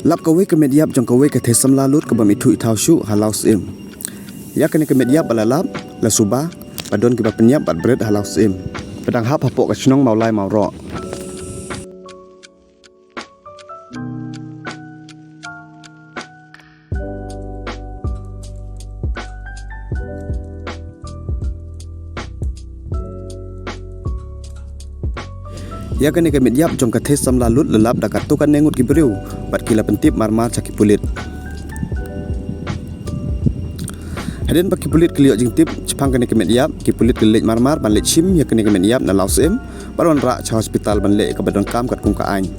lap kawe ke mediap jong kawe ke thesam lalut ke bamitu ithau shu halau sim ya kene ke mediap balalap la suba padon ke bapenyap bat bred halau sim pedang hap hapok ke chnong maulai mauro ya kene ke mediap jong ke thesam lalut lelap dakat tu kan nengut ki beriu bat kila pentip marmar caki pulit Hadin baki pulit keliok jing tip cepang kene ke mediap ki pulit kelek marmar ban lek chim ya kene ke mediap na lausem baron rak cha hospital ban lek ke badon kam kat kung ka ain